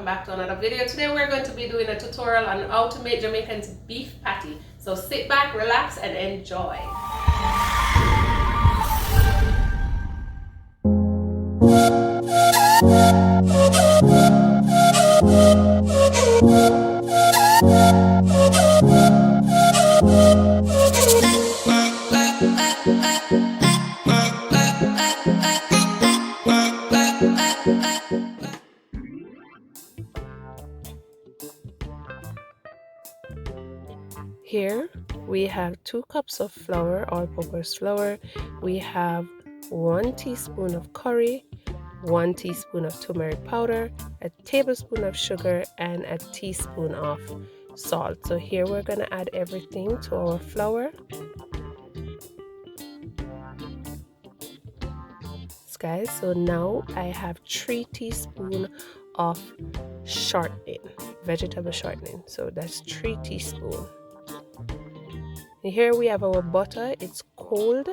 back to another video. Today we're going to be doing a tutorial on how to make Jamaican's beef patty. So sit back, relax and enjoy. Here we have 2 cups of flour, all-purpose flour. We have 1 teaspoon of curry, 1 teaspoon of turmeric powder, a tablespoon of sugar, and a teaspoon of salt. So here we're going to add everything to our flour. Guys, so now I have 3 teaspoons of shortening, vegetable shortening. So that's 3 teaspoons. Here we have our butter. It's cold,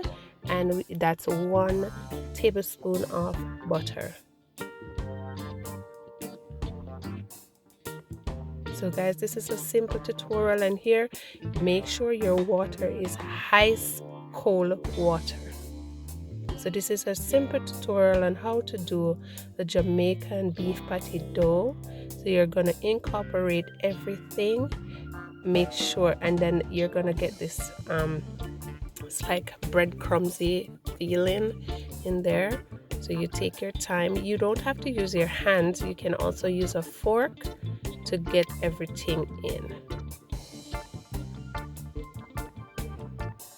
and that's 1 tablespoon of butter. So guys, this is a simple tutorial, and here make sure your water is ice cold water. So this is a simple tutorial on how to do the Jamaican beef patty dough. So you're going to incorporate everything, make sure, and then you're going to get this it's like breadcrumbsy feeling in there. So you take your time. You don't have to use your hands. You can also use a fork to get everything in.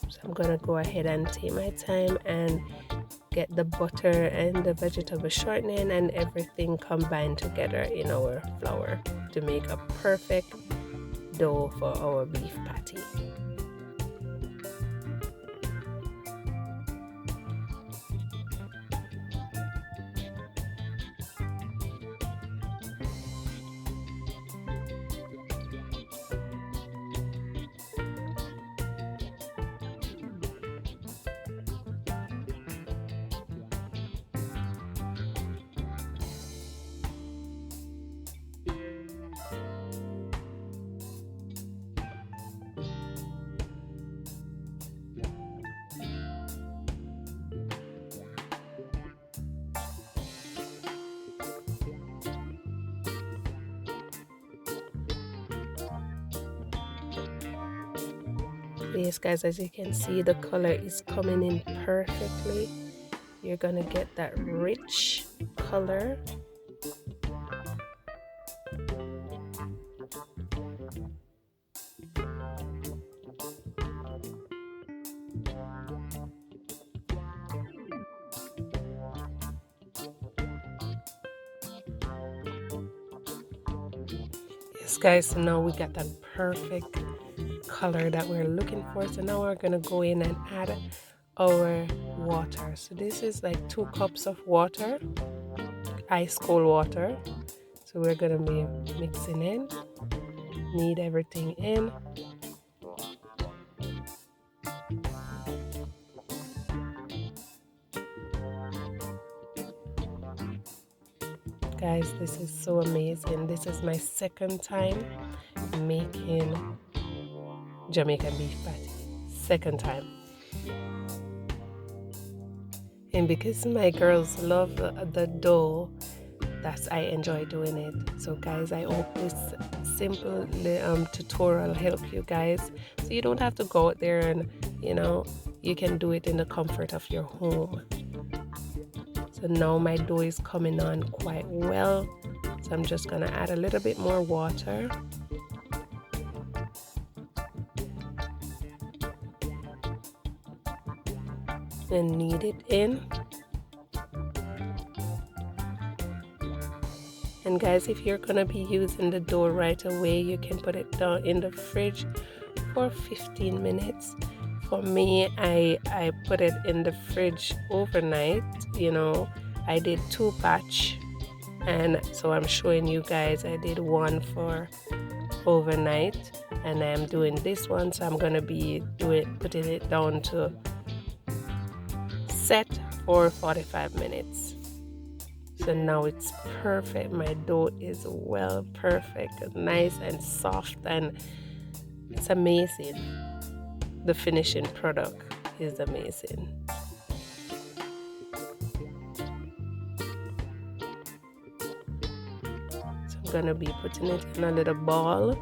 So I'm going to go ahead and take my time and get the butter and the vegetable shortening and everything combined together in our flour to make a perfect dough for our beef patty. Yes guys, as you can see, the color is coming in perfectly. You're gonna get that rich color. Yes guys, so now we got that perfect color that we're looking for. So now we're gonna go in and add our water. So this is like 2 cups of water, ice cold water. So we're gonna be mixing in, knead everything in. Guys, this is so amazing. This is my second time making Jamaican beef patty. Second time. And because my girls love the dough, I enjoy doing it. So guys, I hope this simple tutorial help you guys, so you don't have to go out there and you can do it in the comfort of your home. So now my dough is coming on quite well, so I'm just gonna add a little bit more water. And knead it in. And guys, if you're gonna be using the dough right away, you can put it down in the fridge for 15 minutes. For me, I put it in the fridge overnight. I did 2 batch, and so I'm showing you guys I did 1 for overnight, and I'm doing this one, so I'm gonna be putting it down to set for 45 minutes. So now it's perfect. My dough is well perfect, nice and soft, and it's amazing. The finishing product is amazing. So I'm gonna be putting it in a little ball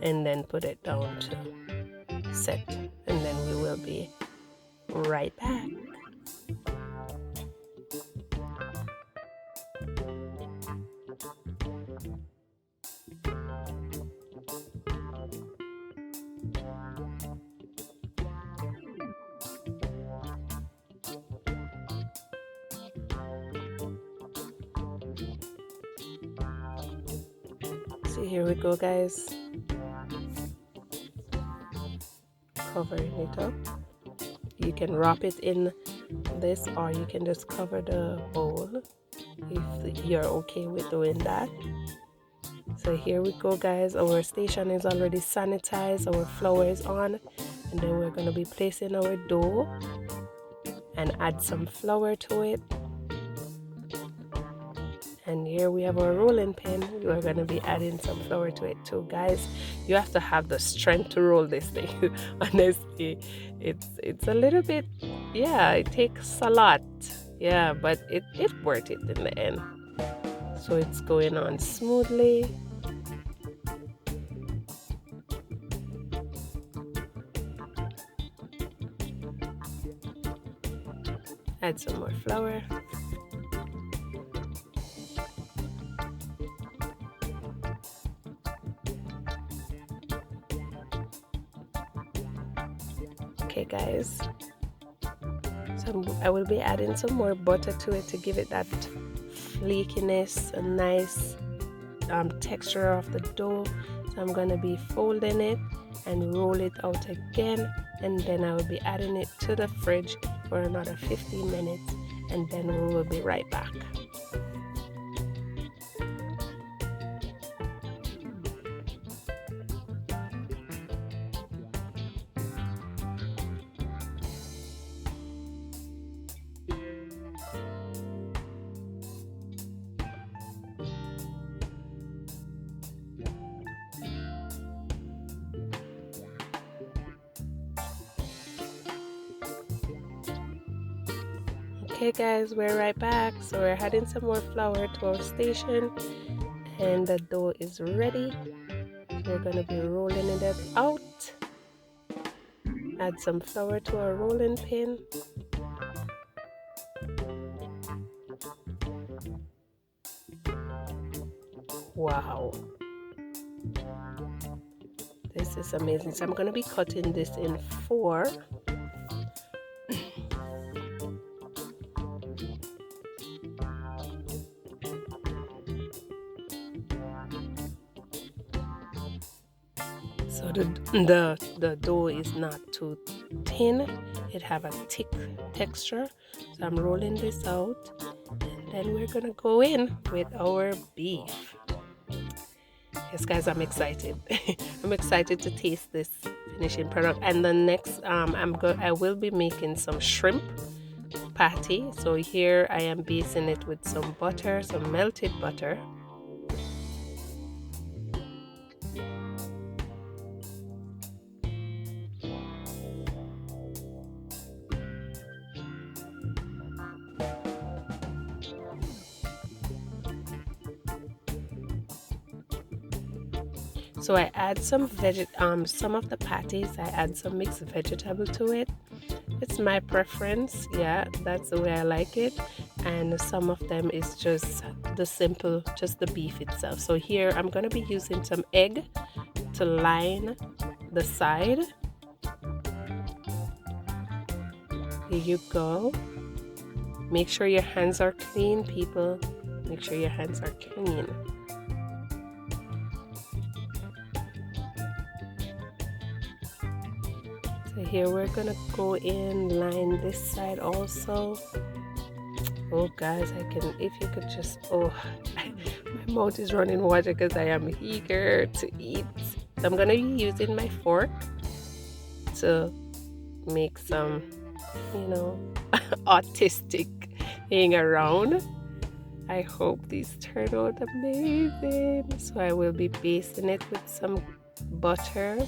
and then put it down to set, and then we will be right back. So here we go, guys. Covering it up. You can wrap it in this, or you can just cover the bowl if you're okay with doing that. So here we go, guys. Our station is already sanitized, our flour is on, and then we're going to be placing our dough and add some flour to it. And here we have our rolling pin. We are going to be adding some flour to it too, guys. You have to have the strength to roll this thing. Honestly, it's a little bit, yeah, it takes a lot, yeah, but it's worth it in the end. So it's going on smoothly. Add some more flour. Okay, guys, so I will be adding some more butter to it to give it that flakiness, a nice texture of the dough. So I'm going to be folding it and roll it out again, and then I will be adding it to the fridge for another 15 minutes, and then we will be right back. Okay, guys, we're right back. So we're adding some more flour to our station, and the dough is ready. We're going to be rolling it out. Add some flour to our rolling pin. Wow, this is amazing. So I'm going to be cutting this in 4. So the dough is not too thin, it have a thick texture. So I'm rolling this out, and then we're gonna go in with our beef. Yes, guys, I'm excited. I'm excited to taste this finishing product. And the next I will be making some shrimp patty. So here I am basting it with some butter, some melted butter. So I add some of the patties, I add some mixed vegetable to it. It's my preference, yeah, that's the way I like it. And some of them is just the beef itself. So here I'm gonna be using some egg to line the side. Here you go. Make sure your hands are clean, people. Make sure your hands are clean. So here we're gonna go in, line this side also. Oh guys, if you could just, my mouth is running water because I am eager to eat. So I'm gonna be using my fork to make some, artistic thing around. I hope these turn out amazing. So I will be basting it with some butter.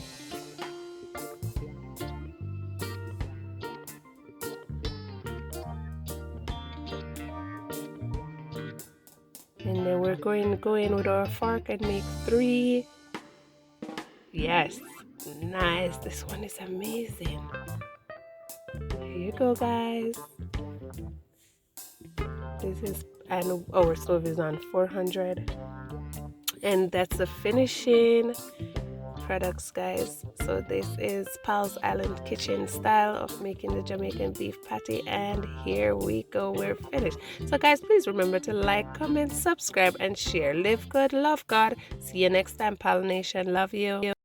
And then we're going to go in with our fork and make 3. Yes, nice. This one is amazing. Here you go, guys. This is, and our stove is on 400. And that's the finishing products, guys. So this is Pal's Island kitchen style of making the Jamaican beef patty, and here we go, we're finished. So guys, please remember to like, comment, subscribe, and share. Live good, love God. See you next time, Pal Nation. Love you.